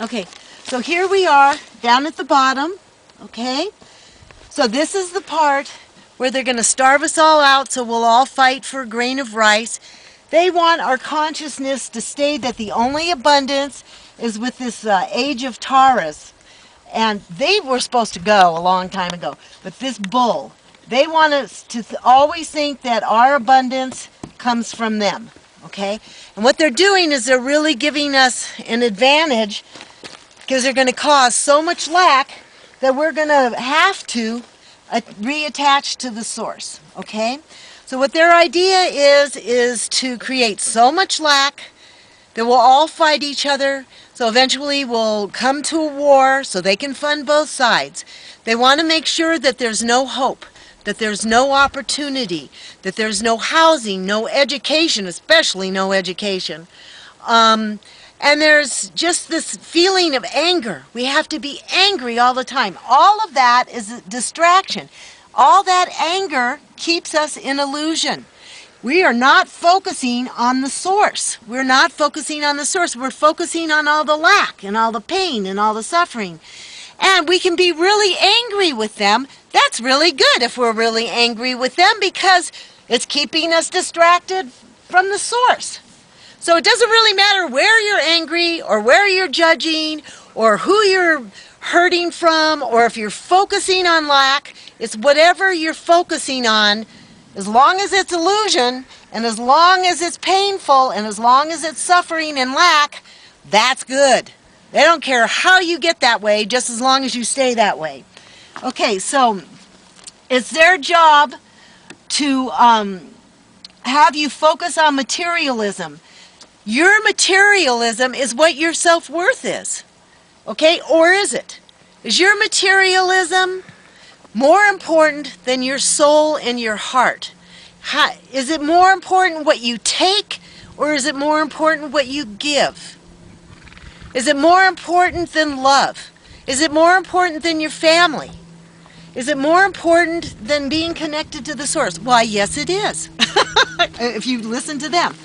Okay, so here we are down at the bottom, okay? So this is the part where they're going to starve us all out so we'll all fight for a grain of rice. They want our consciousness to stay that the only abundance is with this age of Taurus. And they were supposed to go a long time ago. But this bull, they want us to always think that our abundance comes from them, okay? And what they're doing is they're really giving us an advantage because they're going to cause so much lack that we're going to have to reattach to the source, okay? So what their idea is to create so much lack that we'll all fight each other, so eventually we'll come to a war so they can fund both sides. They want to make sure that there's no hope, that there's no opportunity, that there's no housing, no education, especially no education. And there's just this feeling of anger. We have to be angry all the time. All of that is a distraction. All that anger keeps us in illusion. We are not focusing on the source. We're not focusing on the source. We're focusing on all the lack and all the pain and all the suffering. And we can be really angry with them. That's really good if we're really angry with them because it's keeping us distracted from the source. So it doesn't really matter where you're angry or where you're judging or who you're hurting from or if you're focusing on lack. It's whatever you're focusing on. As long as it's illusion, and as long as it's painful, and as long as it's suffering and lack, that's good. They don't care how you get that way, just as long as you stay that way. Okay, so it's their job to have you focus on materialism. Your materialism is what your self-worth is. Okay, or is it? Is your materialism more important than your soul and your heart? Is it more important what you take, or is it more important what you give? Is it more important than love? Is it more important than your family? Is it more important than being connected to the source? Why, yes it is, if you listen to them.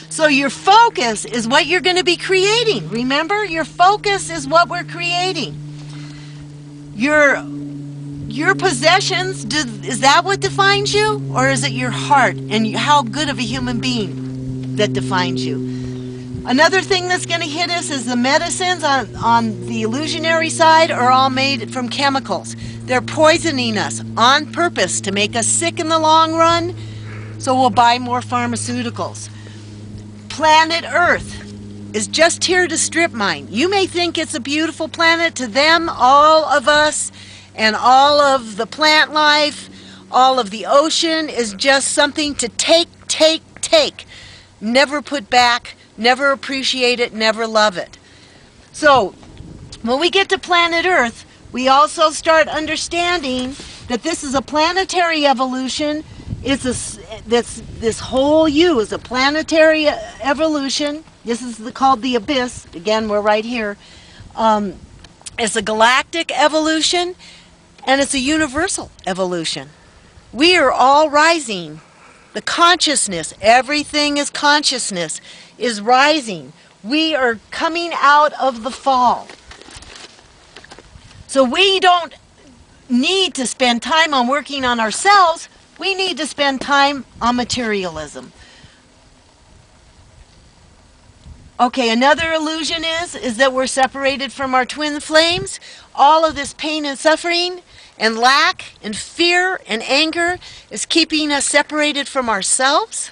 So your focus is what you're going to be creating. Remember, your focus is what we're creating. Your possessions, is that what defines you? Or is it your heart and how good of a human being that defines you? Another thing that's going to hit us is the medicines on the illusionary side are all made from chemicals. They're poisoning us on purpose to make us sick in the long run, so we'll buy more pharmaceuticals. Planet Earth is just here to strip mine. You may think it's a beautiful planet. To them, all of us, and all of the plant life, all of the ocean is just something to take. Never put back, never appreciate it, never love it. So, when we get to planet Earth, we also start understanding that this is a planetary evolution. This whole you is a planetary evolution. This is called the abyss. Again, we're right here. It's a galactic evolution. And it's a universal evolution. We are all rising. The consciousness, everything is consciousness, is rising. We are coming out of the fall. So we don't need to spend time on working on ourselves. We need to spend time on materialism. Okay, another illusion is that we're separated from our twin flames. All of this pain and suffering and lack and fear and anger is keeping us separated from ourselves.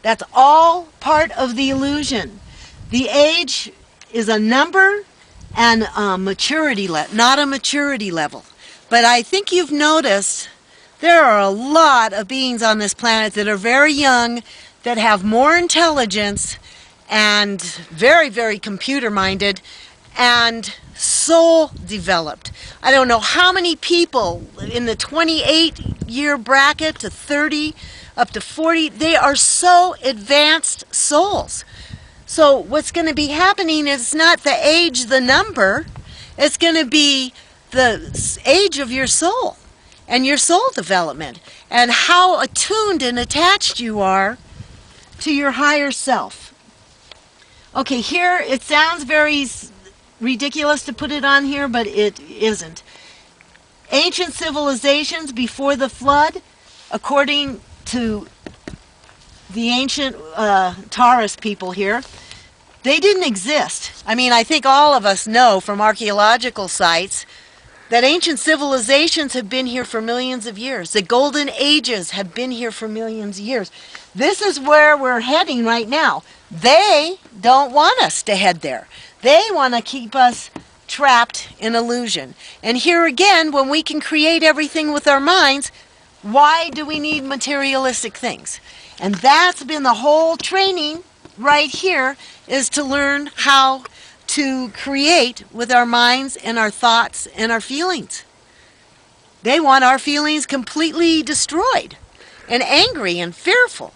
That's all part of the illusion. The age is a number and a maturity level, not a maturity level. But I think you've noticed there are a lot of beings on this planet that are very young, that have more intelligence, and very, very computer-minded, and soul developed. I don't know how many people in the 28-year bracket to 30, up to 40, they are so advanced souls. So what's going to be happening is not the age, the number, it's going to be the age of your soul and your soul development and how attuned and attached you are to your higher self. Okay, here it sounds very ridiculous to put it on here, but it isn't. Ancient civilizations before the flood, according to the ancient Taurus people here, they didn't exist. I mean, I think all of us know from archaeological sites that ancient civilizations have been here for millions of years. The golden ages have been here for millions of years. This is where we're heading right now. They don't want us to head there. They want to keep us trapped in illusion. And here again, when we can create everything with our minds, why do we need materialistic things? And that's been the whole training right here, is to learn how to create with our minds and our thoughts and our feelings. They want our feelings completely destroyed and angry and fearful.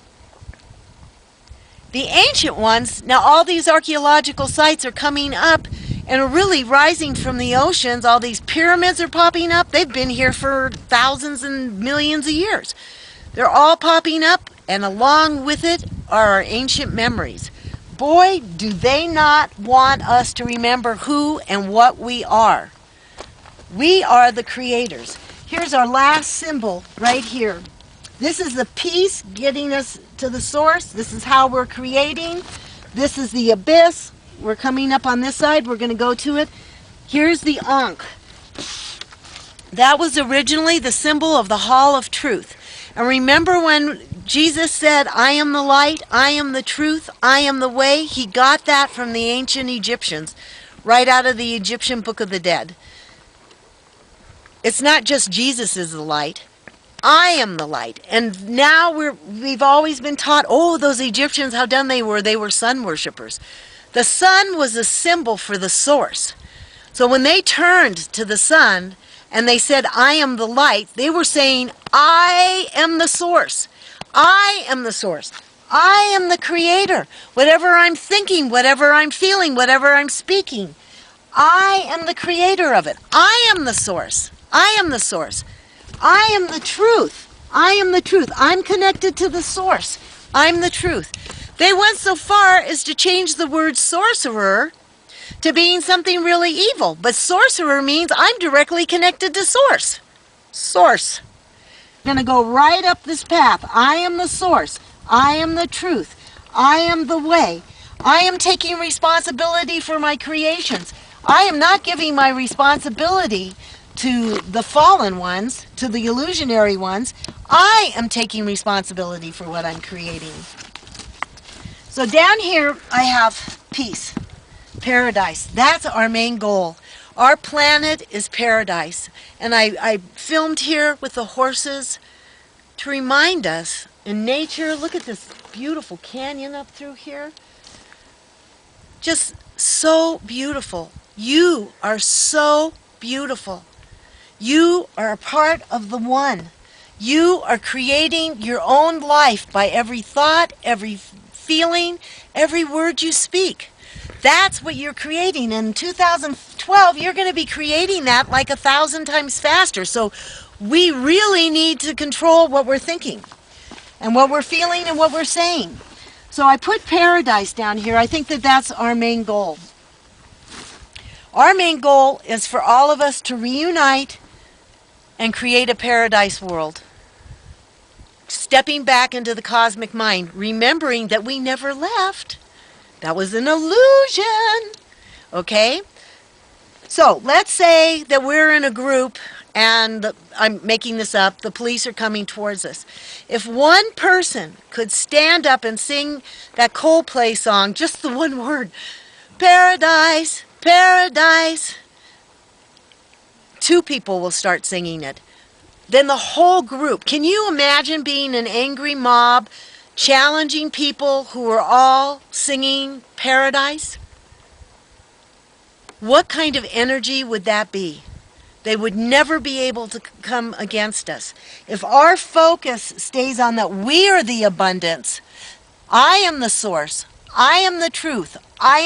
The ancient ones, now all these archaeological sites are coming up and are really rising from the oceans. All these pyramids are popping up. They've been here for thousands and millions of years. They're all popping up, and along with it are our ancient memories. Boy, do they not want us to remember who and what we are. We are the creators. Here's our last symbol right here. This is the peace getting us to the source. This is how we're creating. This is the abyss. We're coming up on this side. We're going to go to it. Here's the Ankh. That was originally the symbol of the Hall of Truth. And remember when Jesus said, I am the light, I am the truth, I am the way? He got that from the ancient Egyptians, right out of the Egyptian Book of the Dead. It's not just Jesus is the light. I am the light. And now we've always been taught, oh, those Egyptians, how dumb they were. They were sun worshippers. The sun was a symbol for the source. So when they turned to the sun and they said, I am the light, they were saying, I am the source. I am the source. I am the creator. Whatever I'm thinking, whatever I'm feeling, whatever I'm speaking, I am the creator of it. I am the source. I am the source. I am the truth. I am the truth. I'm connected to the source. I'm the truth. They went so far as to change the word sorcerer to being something really evil. But sorcerer means I'm directly connected to source. Source. I'm going to go right up this path. I am the source. I am the truth. I am the way. I am taking responsibility for my creations. I am not giving my responsibility to the fallen ones, to the illusionary ones. I am taking responsibility for what I'm creating. So down here I have peace, paradise. That's our main goal. Our planet is paradise. And I filmed here with the horses to remind us in nature. Look at this beautiful canyon up through here. Just so beautiful. You are so beautiful. You are a part of the one. You are creating your own life by every thought, every feeling, every word you speak. That's what you're creating. In 2012, you're going to be creating that like 1,000 times faster. So we really need to control what we're thinking and what we're feeling and what we're saying. So I put paradise down here. I think that that's our main goal. Our main goal is for all of us to reunite and create a paradise world. Stepping back into the cosmic mind, remembering that we never left. That was an illusion. Okay? So let's say that we're in a group and I'm making this up, the police are coming towards us. If one person could stand up and sing that Coldplay song, just the one word, paradise, paradise, 2 people will start singing it. Then the whole group. Can you imagine being an angry mob, challenging people who are all singing paradise? What kind of energy would that be? They would never be able to come against us. If our focus stays on that we are the abundance, I am the source, I am the truth, I am